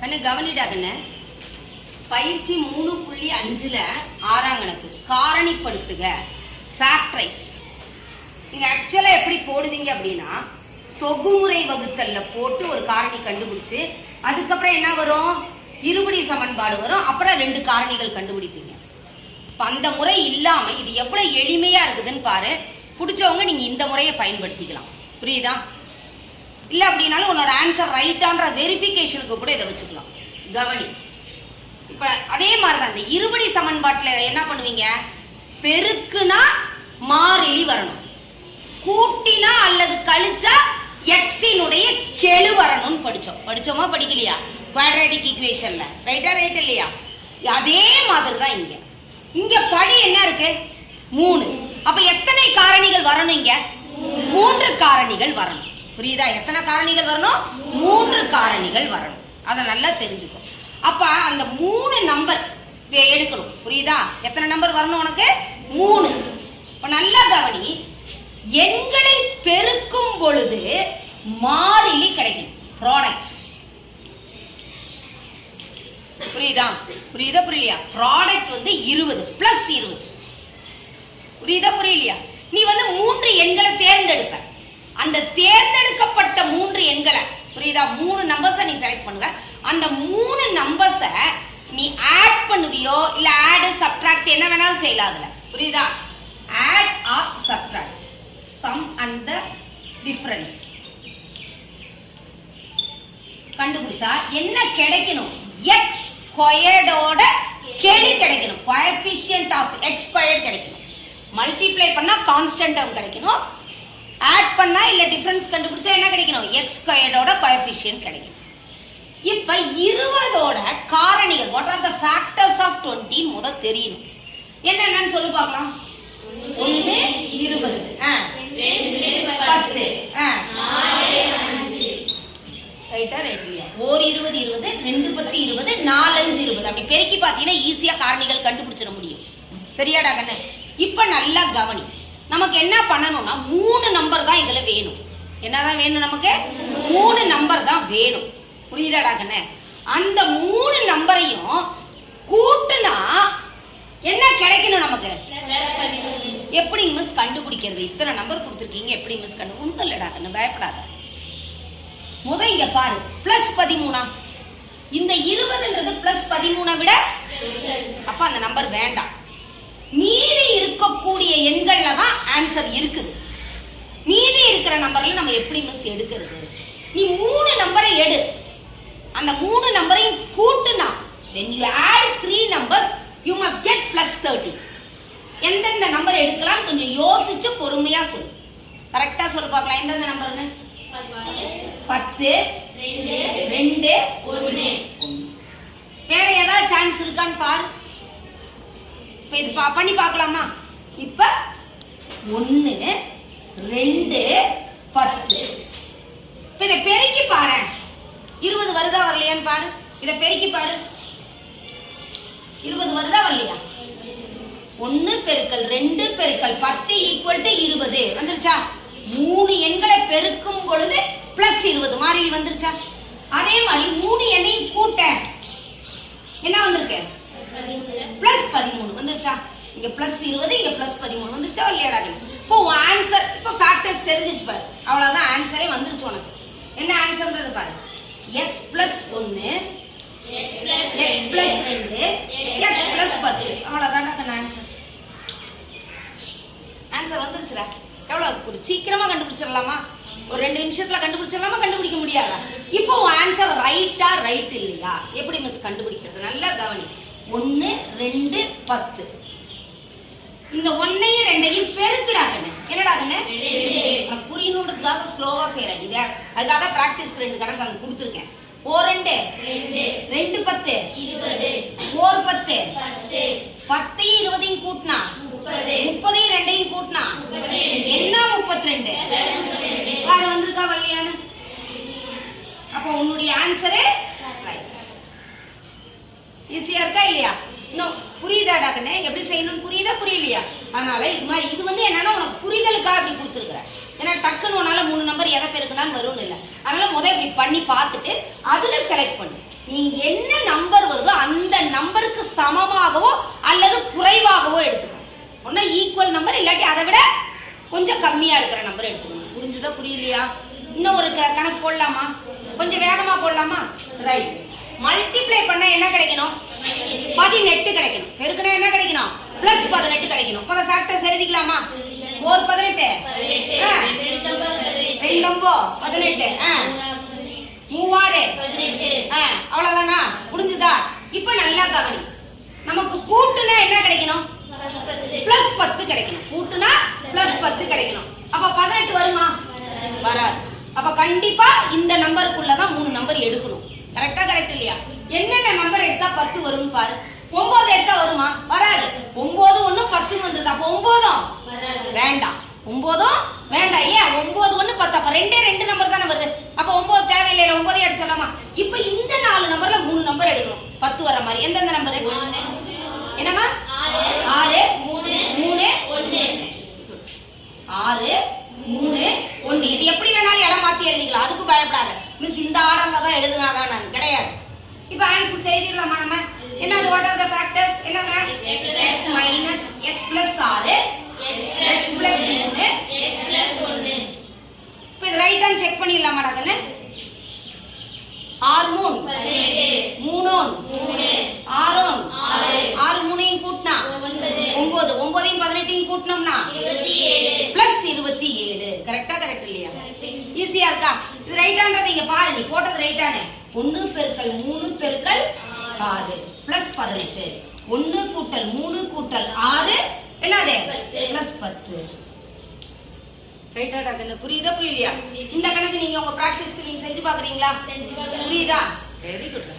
கண்ணு கவனிடா கண்ணு. பயிற்சி 3.5ல 6ஆம் கணக்கு காரணிப்படுத்துக ஃபேக்டரைஸ். நீங்க ஆக்சுவலா எப்படி போடுவீங்க அப்படின்னா தொகுமுறை வகுத்தல்ல போட்டு ஒரு காரணி கண்டுபிடிச்சு அதுக்கப்புறம் என்ன வரும், இருபடி சமன்பாடு வரும், அப்புறம் 2 காரணிகள் கண்டுபிடிப்பீங்க. அந்த முறை இல்லாம இது எவ்வளவு எளிமையா இருக்குதுன்னு பாரு. பிடிச்சவங்க நீங்க இந்த முறையை பயன்படுத்திக்கலாம். புரியுதா? இல்ல அப்படின்னாலும் உன்னோட ஆன்சர் ரைட்டான்ற வெரிஃபிகேஷனுக்கு கூட இதை வச்சுக்கலாம். கவனி. இப்ப அதே மாதிரிதான் இந்த இருபடி சமன்பாட்டுல என்ன பண்ணுவீங்க, பெருக்குனா மாறிலி வரணும், கூட்டினா அல்லது கழிச்சா எக்ஸினுடைய கெழு வரணும்னு படிச்சோமா படிக்கலையா குவாட்ராட்டிக் ஈக்குவேஷன்ல? ரைட்டா ரைட் இல்லையா? அதே மாதிரி தான் இங்க படி என்ன இருக்கு 3. அப்ப எத்தனை காரணிகள் வரணும்? இங்க 3 காரணிகள் வரணும். புரியுதா? எத்தனை காரணிகள் வரணும்? 3 காரணிகள் வரணும். அதை நல்லா தெரிஞ்சுக்கோ. அப்ப அந்த 3 நம்பர் எடுக்கணும். புரியுதா? எத்தனை நம்பர் வரணும் உனக்கு? 3. இப்ப நல்லா கவனி. எண்களை பெருக்கும் பொழுது மாறிலி கிடைக்கும், ப்ராடக்ட். புரியுதா? புரியுதா புரியலையா? ப்ராடக்ட் வந்து 20 பிளஸ் 20. புரியுதா புரியலையா? நீ வந்து 3 எண்களை தேர்ந்தெடுப்ப. அந்த தேர்ந்தெடுக்கப்பட்ட 3 எண்களை, புரியுதா, 3 நம்பர்ஸை நீ செலக்ட் பண்ணுவ. அந்த 3 நம்பர்ஸை நீ ஆட் பண்ணுவியோ இல்ல ஆட் சப்ட்ராக்ட் என்ன வேணாலும் செய்யலாம். அதுல புரியுதா? Add or subtract, sum and the difference கண்டுபிடிச்சா என்ன கிடைக்கணும்? எக்ஸ் ஸ்கொயர்டோட கெழு கிடைக்கணும். கோஎஃபிஷியன்ட் ஆஃப் எக்ஸ் ஸ்கொயர்ட் கிடைக்கணும். மல்டிப்ளை பண்ணா கான்ஸ்டன்ட் டேர்ம் கிடைக்கணும். ஆட் பண்ணா இல்ல டிஃபரன்ஸ் கண்டுபிடிச்சா என்ன கிடைக்கணும்? எக்ஸ் ஸ்கொயர்டோட கோஎஃபிஷியன்ட் கிடைக்கணும். இப்ப 20ஓட காரணிகள், what are the factors of 20 முத தெரியணும். என்னன்னு சொல்லி பார்க்கலாம். 1 20 2 10 4 5 ரைட்டா ரைட் இல்லையா? 1 20 20 2 10 20 4 5 20. அப்படி பெருக்கி பார்த்தீங்கன்னா ஈஸியா காரணிகள் கண்டுபிடிச்சிட முடியும். சரியாடா கண்ணு? இப்ப நல்லா கவனி. நமக்கு என்ன பண்ணணும்னா 3 நம்பர் தான் இதுல வேணும். என்னதான் வேணும் நமக்கு? 3 நம்பர் தான் வேணும். புரியுதாடா கண்ணு? அந்த 3 நம்பரையும் கூட்டுனா என்ன கிடைக்கணும் நமக்கு? எப்படி மிஸ் கண்டுபிடிக்கிறது? இத்தனை நம்பர் கொடுத்துருக்கீங்க, எப்படி மிஸ் கண்டு? ஒன்றும் இல்லடா கண்ணு, பயப்படாத. முத இங்க பாரு, பிளஸ் 13. இந்த 20ன்றது பிளஸ் 13 விட, அப்ப அந்த நம்பர் வேண்டாம். மீதி இருக்கக்கூடிய எண்கள்ல தான் ஆன்சர் இருக்குது. மீதி இருக்கிற நம்பர்ல நம்ம எப்படி மிஸ் எடுக்கிறது? நீ 3 நம்பரை எடு. அந்த 3 நம்பரையும் கூட்டுனா when you add 3 numbers you must get plus 30. எந்தெந்த நம்பர் எடுக்கலாம் கொஞ்சம் யோசிச்சு பொறுமையா சொல்லு. கரெக்டா சொல்லு பார்க்கலாம். எந்தெந்த நம்பர்னு? 10 2 1. வேற ஏதாவது சான்ஸ் இருக்கான்னு பாரு. இப்ப இது பண்ணி பார்க்கலாமா? இப்ப 1 2 10. இப்ப இதை பெருக்கி பாரு. 20 வருதா வரலையான்னு பாரு. இதை பெருக்கி பாரு. 20 வருதா வரலையா? 1 பெருக்கல் 2 பெருக்கல் 10 ஈக்குவல் டு 20 வந்துருச்சா? 3 எண்களை பெருக்கும் பொழுது பிளஸ் 20 மாறிலி வந்துருச்சா? அதே மாதிரி 3 எண்ணையும் கூட்ட என்ன வந்திருக்கு? பிளஸ் 13 வந்துருச்சா? இங்க பிளஸ் 20 இங்க பிளஸ் 13 வந்துருச்சா இல்லையாடா? இப்போ ஆன்சர் இப்ப ஃபேக்டர்ஸ் தெரிஞ்சிச்சு பாரு. அவ்வளவுதான், ஆன்சரே வந்துருச்சு உனக்கு. என்ன ஆன்சர்ன்றது பாரு. x plus 1 x plus 2 x plus 10. அவ்வளவுதான் ஆன்சர். ஆன்சர் வந்துருச்சுடா. எவ்வளவு சீக்கிரமா கண்டுபிடிச்சிடலாமா? ஒரு 2 நிமிஷத்துல கண்டுபிடிச்சிடலாமா? கண்டுபிடிக்க முடியாதா? இப்போ ஆன்சர் ரைட்டா ரைட் இல்லையா? எப்படி மிஸ் கண்டுபிடிக்கிறது? நல்லா கவனி. 1 2 10. இந்த 1ஐயும் 2ஐயும் பெருக்குடா கண்ணு. என்னடா கண்ணு? உனக்கு புரியணுன்றதுக்காக ஸ்லோவா செய்யறேன். அதுக்காக பிராக்டிஸ்க்கு 2 கணக்கு அங்க கொடுத்துருக்கேன். 4 2 2 10 20 4 10 10 20 கூட்டினா 30 30 2ஐயும் கூட்டினா என்ன 32. வேற வந்திருக்கா வரலையான்னு? அப்போ உன்னுடைய ஆன்சரே ஈஸியா இருக்கா இல்லையா? இன்னும் புரியுதாடா கண்ணே? எப்படி செய்யணும்னு புரியுதா புரியலையா? அதனால இது வந்து என்னன்னா உனக்கு புரிதலுக்காக அப்படி கொடுத்துருக்குறேன். ஏன்னா டக்குன்னு உன்னால 3 நம்பர் எதை பெருக்குனான்னு வரும்னு இல்லை. அதனால முதல் இப்படி பண்ணி பார்த்துட்டு அதுல செலக்ட் பண்ணு. நீங்க என்ன நம்பர் வருதோ அந்த நம்பருக்கு சமமாகவோ அல்லது குறைவாகவோ எடுத்துக்கணும். ஒன்னா ஈக்குவல் நம்பர் இல்லாட்டி அதை விட கொஞ்சம் கம்மியா இருக்கிற நம்பர் எடுத்துக்கணும். புரிஞ்சுதா புரியலையா? இன்னும் ஒரு கணக்கு போடலாமா? கொஞ்சம் வேகமா போடலாமா? ரைட். மல்டிப்ளை பண்ண என்ன கிடைக்கணும்? 18 கிடைக்கணும். பெருக்கணும் என்ன கிடைக்கணும்? பிளஸ் 18 கிடைக்கணும். கொஞ்சம் ஃபேக்டர்ஸ் எழுதிக்கலாமா? 4 18 2 18 3 அவ்வளவுதானா? முடிஞ்சுதா? இப்ப நல்லா கவனி. நமக்கு கூட்டுனா என்ன கிடைக்கணும்? பிளஸ் 10 கிடைக்கணும். கூட்டுனா பிளஸ் 10 கிடைக்கணும். அப்ப 18 வருமா? வராது. அப்ப கண்டிப்பா இந்த நம்பருக்குள்ளதான் 3 நம்பர் எடுக்கணும். கரெக்டா? கரெக்ட் இல்லையா? என்னென்ன நம்பர் எடுத்தா 10 வரும் பாரு. 9 எடுத்தா வருமா? வராது. 9 1 10 வந்தது. அப்ப 9 வேண்டாம். 9 வேண்டாம். ஏன்? 9 1 10. அப்ப ரெண்டு நம்பர் தானே வருது. அப்ப 9 தேவையில்லை. 9 எடுத்துலாமா? இப்ப இந்த 4 நம்பர்ல 3 நம்பர் எடுக்கணும் 10 வர மாதிரி. எந்தெந்த நம்பர்? என்னமா? 6 3 1 6 3 1. இது எப்படி வேணாலும் இடம் மாத்தி எழுதிக்கலாம். அதுக்கு பயப்படாத. மிஸ் இந்த ஆர்டர்ல தான் எழுதுனாதான் நான் கிடையாது. இப்ப ஆன்சர் எழுதிடலாமா நம்ம? என்னது? What are the factors? என்னன்னா x minus x plus 6 x plus 3 x plus 1. இப்ப இது ரைட் ஹேண்ட் செக் பண்ணிடலாமாடா கண்ணு? 6 3 3 6 6 3 கூட்டினா 9 9 18 கூட்டினோம்னா 27 பிளஸ் 27. கரெக்டா? கரெக்ட் இல்லையா? ஈஸியா இருக்கா? இது ரைட் ஹேண்ட். நீங்க பாரு, நீ போட்டது ரைட் ஹேண்ட். 1 பெருக்கல் 3 பெருக்கல் 6 பிளஸ் 18. 1 கூட்டல் 3 கூட்டல் 6 என்னது? பிளஸ் 10. ரைட்டா கண்ணு? புரியுதா புரியலையா? இந்த கணக்கு நீங்க உங்க பிராக்டிஸ்க்கு நீங்க செஞ்சு பாக்குறீங்களா? புரியுதா? Very good.